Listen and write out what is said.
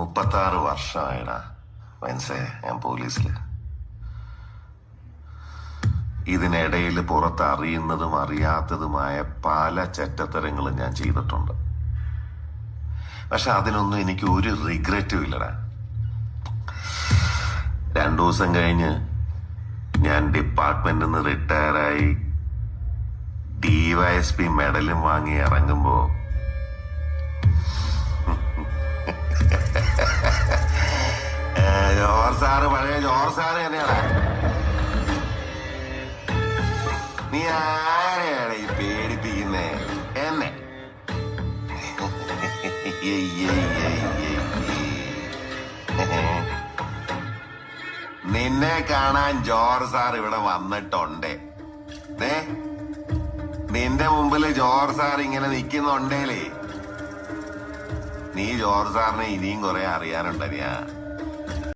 36 വർഷമായിടാ മനസ്സേ ഞാൻ പോലീസില്. ഇതിനിടയിൽ പുറത്ത് അറിയുന്നതും അറിയാത്തതുമായ പല ചെറ്റത്തരങ്ങളും ഞാൻ ചെയ്തിട്ടുണ്ട്. പക്ഷെ അതിനൊന്നും എനിക്ക് ഒരു റിഗ്രറ്റും ഇല്ലടാ. 2 ദിവസം കഴിഞ്ഞ് ഞാൻ ഡിപ്പാർട്ട്മെന്റിൽ നിന്ന് റിട്ടയറായി DYSP മെഡലും വാങ്ങി ഇറങ്ങുമ്പോ ജോർ സാറ് പഴയ ജോർ സാറ് തന്നെയാണ്. നീ ആരെയാണ് ഈ പേടിപ്പിക്കുന്നേ? എന്നെ നിന്നെ കാണാൻ ജോർ സാർ ഇവിടെ വന്നിട്ടുണ്ട്. നിന്റെ മുമ്പില് ജോർ സാർ ഇങ്ങനെ നിക്കുന്നുണ്ടേലേ നീ ജോർ സാറിനെ ഇനിയും കുറെ അറിയാനുണ്ടറിയാ.